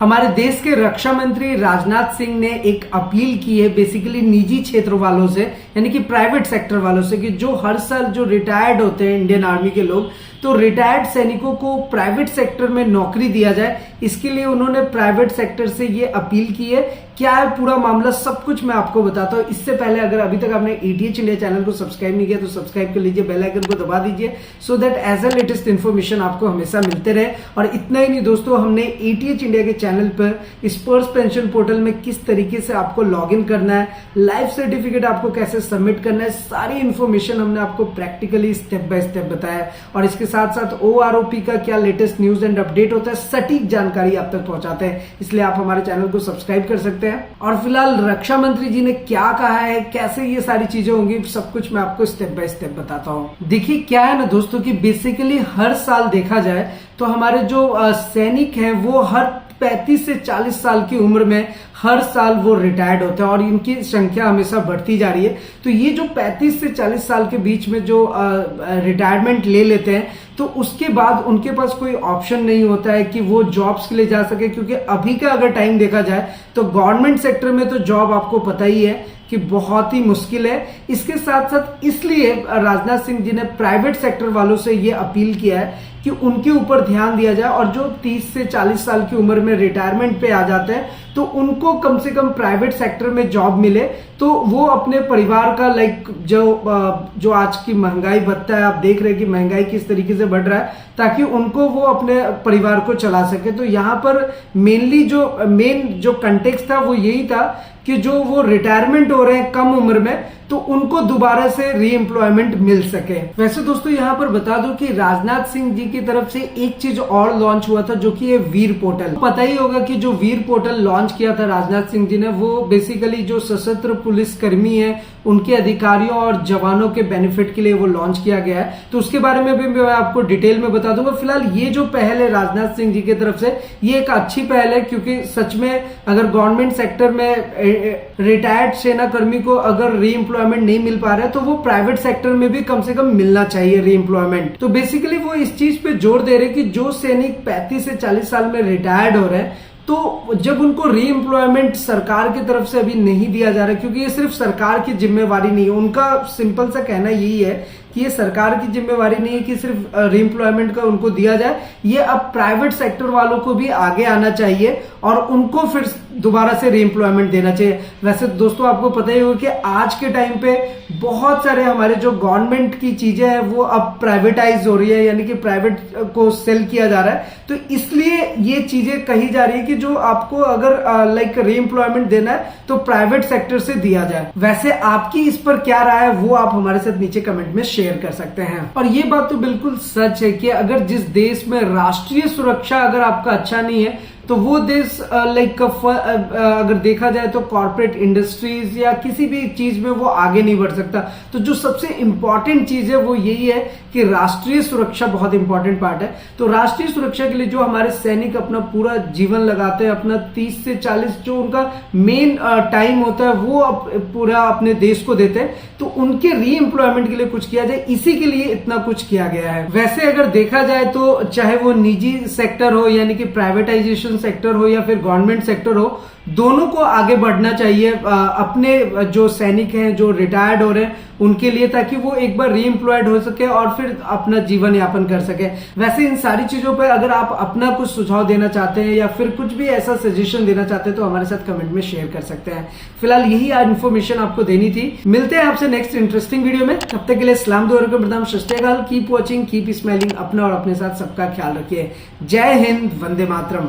हमारे देश के रक्षा मंत्री राजनाथ सिंह ने एक अपील की है बेसिकली निजी क्षेत्र वालों से, यानी कि प्राइवेट सेक्टर वालों से, कि जो हर साल जो रिटायर्ड होते हैं इंडियन आर्मी के लोग, तो रिटायर्ड सैनिकों को प्राइवेट सेक्टर में नौकरी दिया जाए। इसके लिए उन्होंने प्राइवेट सेक्टर से ये अपील की है। क्या है पूरा मामला, सब कुछ मैं आपको बताता हूँ। इससे पहले अगर अभी तक आपने ETH इंडिया चैनल को सब्सक्राइब नहीं किया तो सब्सक्राइब कर लीजिए, बेल आइकन को दबा दीजिए, so that as a latest information आपको हमेशा मिलते रहे। और इतना ही नहीं दोस्तों, हमने ETH इंडिया के चैनल पर स्पर्श पेंशन पोर्टल में किस तरीके से आपको लॉग इन करना है, लाइफ सर्टिफिकेट आपको कैसे सबमिट करना है, सारी इन्फॉर्मेशन हमने आपको प्रैक्टिकली स्टेप बाय स्टेप बताया। और इसके साथ साथ OROP का क्या लेटेस्ट न्यूज एंड अपडेट होता है, सटीक जानकारी आप तक पहुंचाते हैं। इसलिए आप हमारे चैनल को सब्सक्राइब कर सकते हैं। और फिलहाल रक्षा मंत्री जी ने क्या कहा है, कैसे ये सारी चीजें होंगी, सब कुछ मैं आपको स्टेप बाय स्टेप बताता हूँ। देखिए क्या है ना दोस्तों, कि बेसिकली हर साल देखा जाए तो हमारे जो सैनिक हैं वो हर 35 से 40 साल की उम्र में हर साल वो रिटायर्ड होते हैं और इनकी संख्या हमेशा बढ़ती जा रही है। तो ये जो 35 से 40 साल के बीच में जो रिटायरमेंट ले लेते हैं, तो उसके बाद उनके पास कोई ऑप्शन नहीं होता है कि वो जॉब्स के लिए जा सके, क्योंकि अभी का अगर टाइम देखा जाए तो गवर्नमेंट सेक्टर में तो जॉब आपको पता ही है कि बहुत ही मुश्किल है। इसके साथ साथ इसलिए राजनाथ सिंह जी ने प्राइवेट सेक्टर वालों से ये अपील किया है कि उनके ऊपर ध्यान दिया जाए और जो 30 से 40 साल की उम्र में रिटायरमेंट पे आ जाते हैं तो उनको कम से कम प्राइवेट सेक्टर में जॉब मिले, तो वो अपने परिवार का जो आज की महंगाई भत्ता है, आप देख रहे हैं कि महंगाई किस तरीके से बढ़ रहा है, ताकि उनको वो अपने परिवार को चला सके। तो यहाँ पर मेन जो कंटेक्स्ट था वो यही था कि जो वो रिटायरमेंट हो रहे हैं कम उम्र में, तो उनको दोबारा से री एम्प्लॉयमेंट मिल सके। वैसे दोस्तों यहाँ पर बता दूं कि राजनाथ सिंह जी की तरफ से एक चीज और लॉन्च हुआ था, जो कि ये वीर पोर्टल। पता ही होगा कि जो वीर पोर्टल लॉन्च किया था राजनाथ सिंह जी ने, वो बेसिकली जो सशस्त्र पुलिस कर्मी है उनके अधिकारियों और जवानों के बेनिफिट के लिए वो लॉन्च किया गया है। तो उसके बारे में भी मैं आपको डिटेल में बता दूंगा। फिलहाल ये जो पहल है राजनाथ सिंह जी की तरफ से, ये एक अच्छी पहल है, क्योंकि सच में अगर गवर्नमेंट सेक्टर में रिटायर्ड सेना कर्मी को अगर री एम्प्लॉयमेंट नहीं मिल पा रहा है तो वो प्राइवेट सेक्टर में भी कम से कम मिलना चाहिए री एम्प्लॉयमेंट। तो बेसिकली वो इस चीज पे जोर दे रहे कि जो सैनिक 35 से 40 साल में रिटायर्ड हो रहे हैं, तो जब उनको री एम्प्लॉयमेंट सरकार की तरफ से अभी नहीं दिया जा रहा है, क्योंकि ये सिर्फ सरकार की जिम्मेवारी नहीं है, उनका सिंपल सा कहना यही है कि ये सरकार की जिम्मेवारी नहीं है कि सिर्फ री एम्प्लॉयमेंट का उनको दिया जाए, ये अब प्राइवेट सेक्टर वालों को भी आगे आना चाहिए और उनको फिर दोबारा से री एम्प्लॉयमेंट देना चाहिए। वैसे दोस्तों आपको पता ही होगा कि आज के टाइम पे बहुत सारे हमारे जो गवर्नमेंट की चीजें हैं वो अब प्राइवेटाइज हो रही है, यानी कि प्राइवेट को सेल किया जा रहा है। तो इसलिए ये चीजें कही जा रही है कि जो आपको अगर री एम्प्लॉयमेंट देना है तो प्राइवेट सेक्टर से दिया जाए। वैसे आपकी इस पर क्या राय है वो आप हमारे साथ नीचे कमेंट में शेयर कर सकते हैं। और ये बात तो बिल्कुल सच है कि अगर जिस देश में राष्ट्रीय सुरक्षा अगर आपका अच्छा नहीं है तो वो देश अगर देखा जाए तो कॉर्पोरेट इंडस्ट्रीज या किसी भी चीज में वो आगे नहीं बढ़ सकता। तो जो सबसे इंपॉर्टेंट चीज है वो यही है कि राष्ट्रीय सुरक्षा बहुत इंपॉर्टेंट पार्ट है। तो राष्ट्रीय सुरक्षा के लिए जो हमारे सैनिक अपना पूरा जीवन लगाते हैं, अपना 30 से 40 जो उनका मेन टाइम होता है वो पूरा अपने देश को देते हैं, तो उनके री एम्प्लॉयमेंट के लिए कुछ किया जाए, इसी के लिए इतना कुछ किया गया है। वैसे अगर देखा जाए तो चाहे वो निजी सेक्टर हो यानी कि प्राइवेटाइजेशन सेक्टर हो या फिर गवर्नमेंट सेक्टर हो, दोनों को आगे बढ़ना चाहिए अपने जो सैनिक हैं जो रिटायर्ड हो रहे हैं उनके लिए, ताकि वो एक बार री एम्प्लॉयड हो सके और फिर अपना जीवन यापन कर सके। वैसे इन सारी चीजों पर अगर आप अपना कुछ सुझाव देना चाहते हैं या फिर कुछ भी ऐसा सजेशन देना चाहते हैं तो हमारे साथ कमेंट में शेयर कर सकते हैं। फिलहाल यही इन्फॉर्मेशन आपको देनी थी। मिलते हैं आपसे नेक्स्ट इंटरेस्टिंग वीडियो में, तब तक के लिए सलाम दुआ प्रणाम, सत श्री अकाल, कीप वॉचिंग, कीप स्माइलिंग, अपना और अपने साथ सबका ख्याल रखिए। जय हिंद, वंदे मातरम।